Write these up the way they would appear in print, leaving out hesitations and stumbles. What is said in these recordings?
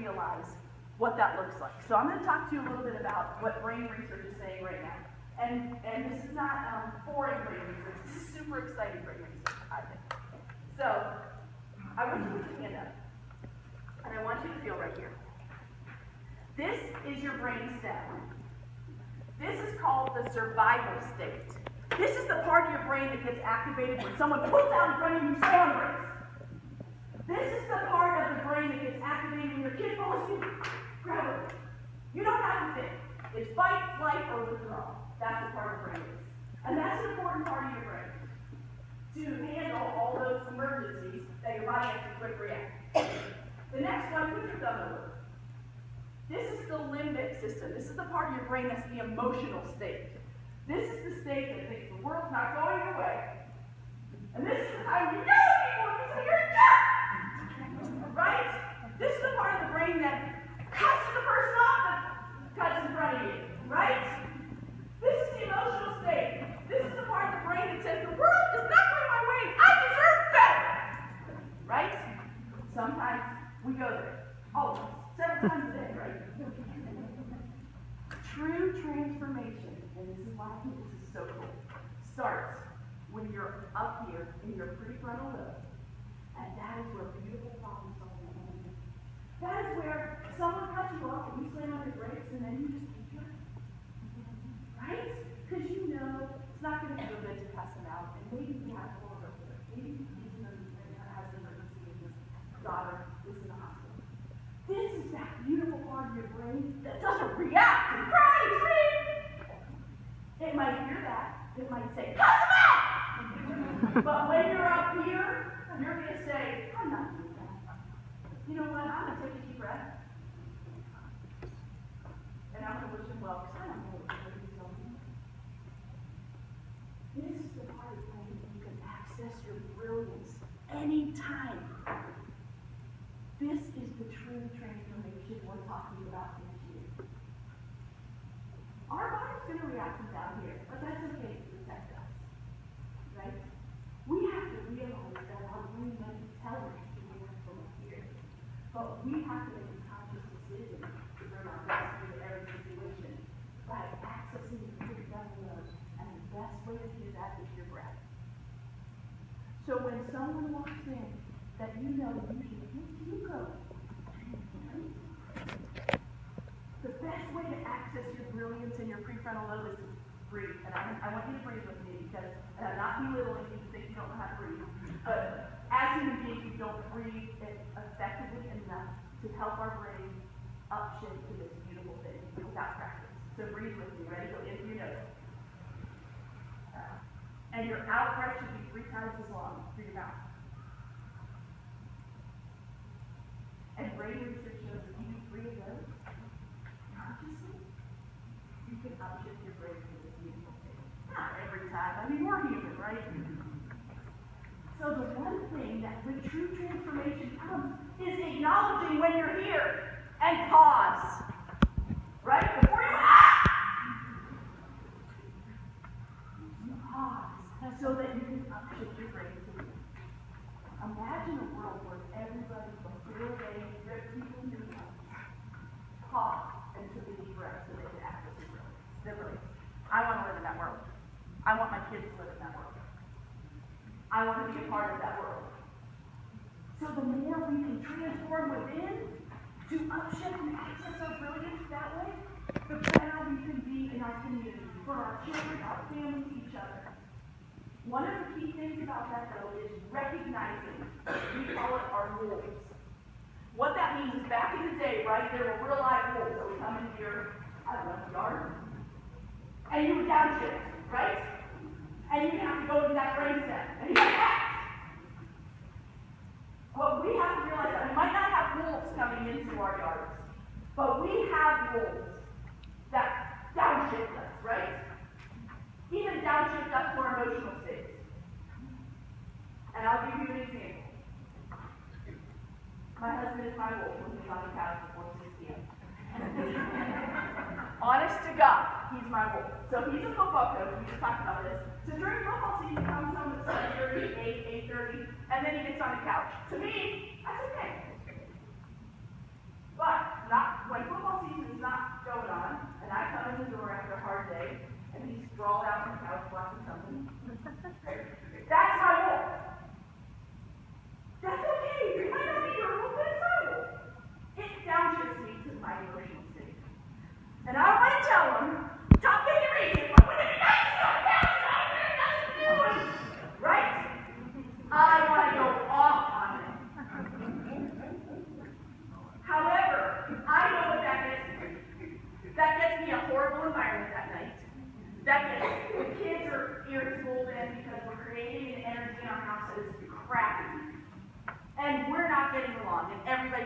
realize what that looks like. So I'm going to talk to you a little bit about what brain research is saying right now. And this is not boring brain research. This is super exciting brain research, I think. So I want you to put your hand up. And I want you to feel right here. This is your brain stem. This is called the survival state. This is the part of your brain that gets activated when someone pulls out in front of you, you stay on the race. This is the part of the brain that gets activated when your kid follows you, grab it. You don't have to think. It's fight, flight, or withdrawal. That's what part of the brain is. And that's an important part of your brain to handle all those emergencies that your body has to quick react. The next one, put your thumb over. This is the limbic system. This is the part of your brain that's the emotional state. This is the state that thinks the world's not going your way. And this is the time you yell at people and you say, you're a jerk! Right? This is the part of the brain that cuts the person off that cuts in front of you. Right? This is the emotional state. This is the part of the brain that says, the world is not going my way. I deserve better. Right? Sometimes we go there. Oh, several times a day, right? True transformation, and this is why I think this is so cool, starts when you're up here in your prefrontal lobe, and that is where beautiful problem solving happens. That is where someone cuts you off and you slam on your brakes and then you just keep going. Right? Because you know it's not going to feel good to cuss them out, and maybe you have to over there. Maybe you has an emergency and his daughter is in the hospital. This is that beautiful part of your brain that doesn't react and cry and scream. It might hear that. It might say, cuss them out! But when you're up here, you're going to say, I'm not doing that. You know what? I'm going to take a deep breath. And I'm going to wish him well, because I don't know what to do something. This is the part of the brain that you can access your brilliance anytime. This is the true transformation we're talking about this year. Our body's going to react from down here, but that's okay to protect us. Right? We have to realize that our brain might tell us to react from up here. But we have to make a conscious decision to bring our best into every situation by accessing the prefrontal lobe. And the best way to do that is your breath. So when someone walks in that you know usually you go. The best way to access your brilliance and your prefrontal lobe is to breathe. And I want you to breathe with me because, and I'm not belittling you to think you don't know how to breathe, but as human beings, we don't breathe effectively enough to help our brain upshift to this beautiful thing without practice. So breathe with me. Ready? Go in through your nose. And your out breath should be 3 times as long through your mouth. And brain research shows if you do 3 of those consciously, you can upshift your brain to this beautiful thing. Not every time. I mean, we're human, right? So the one thing that with true transformation comes is acknowledging when you're here and pause. Right? Before you pause so that you can upshift your brain to it. Imagine a world where everybody before they rip people new pause and took a deep breath so they could access their brilliance. I want to live in that world. I want my kids to live in that world. I want to be a part of that world. So the more we can transform within to upshift and access our brilliance that way, the better we can be in our community, for our children, our families, each other. One of the key things about that, though, is recognizing, we call it our wolves. What that means is back in the day, right, there were real live wolves that would come into your, yard, and you would downshift, right? And you have to go into that brain stem, and you have to act. Well, we have to realize that we might not have wolves coming into our yards, but we have wolves that downshift us, right? Even downshift us to our emotional states. And I'll give you an example. My husband is my wolf when he's on the couch before 6 p.m. Honest to God, he's my wolf. So he's a football coach, we just talked about this. So during football season, he comes home at 7:30, 8, 8:30, and then he gets on the couch. To me, that's okay. But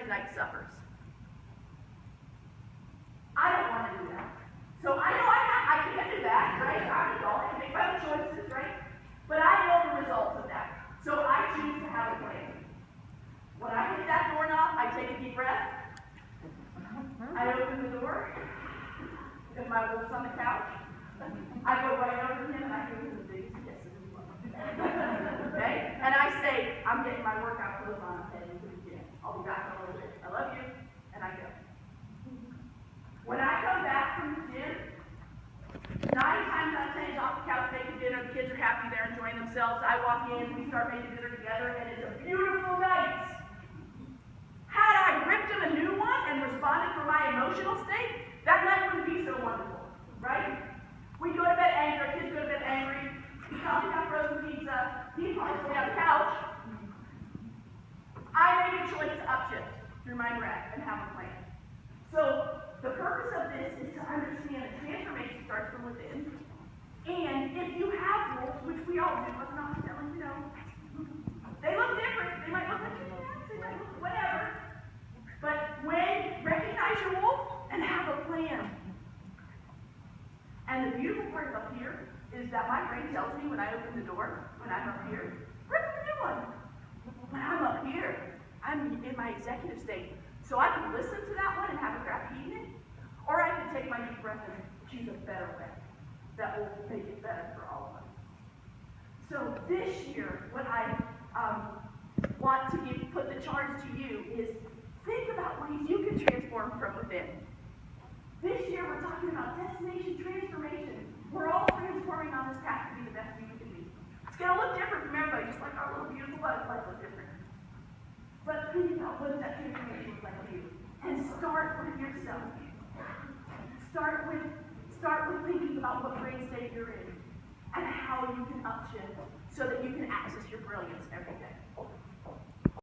night suffers. I don't want to do that. So I know I can't do that, right? I'm an adult, I can make my own choices, right? But I know the results of that. So I choose to have a plan. When I hit that doorknob, I take a deep breath. I open the door. If my wolf's on the couch, I go right over to him and I give him the biggest kiss in his life. Okay? And I say, I'm getting my workout clothes on, I'm heading to the gym. I'll be back in a little bit. I love you. And I go. When I come back from the gym, 9 times out of 10 he's off the couch making dinner, the kids are happy, they're enjoying themselves. I walk in, we start making dinner together, and it's a beautiful night. Had I ripped him a new one and responded for my emotional state, that night wouldn't be so wonderful, right? We go to bed angry, our kids go to bed angry, we probably got frozen pizza, he probably stayed on the couch. I made a choice to upshift through my breath and have a plan. So the purpose of this is to understand that transformation starts from within. And if you have wolves, which we all do, I'm not telling you, they look different. They might look like cats, they might look whatever. But when recognize your wolf and have a plan. And the beautiful part up here is that my brain tells me when I open the door, when I'm up here, rip the new one. When I'm up here, I'm in my executive state. So I can listen to that one and have a crappy evening, or I can take my deep breath and choose a better way that will make it better for all of us. So this year, what I want to put the charge to you is think about ways you can transform from within. This year, we're talking about destination transformation. We're all transforming on this path to be the best we can be. It's going to look different from everybody, just like our little beautiful butterflies look different. But think about what does that transformation look like to you. And start with yourself. Start with thinking about what brain state you're in and how you can upshift so that you can access your brilliance every day.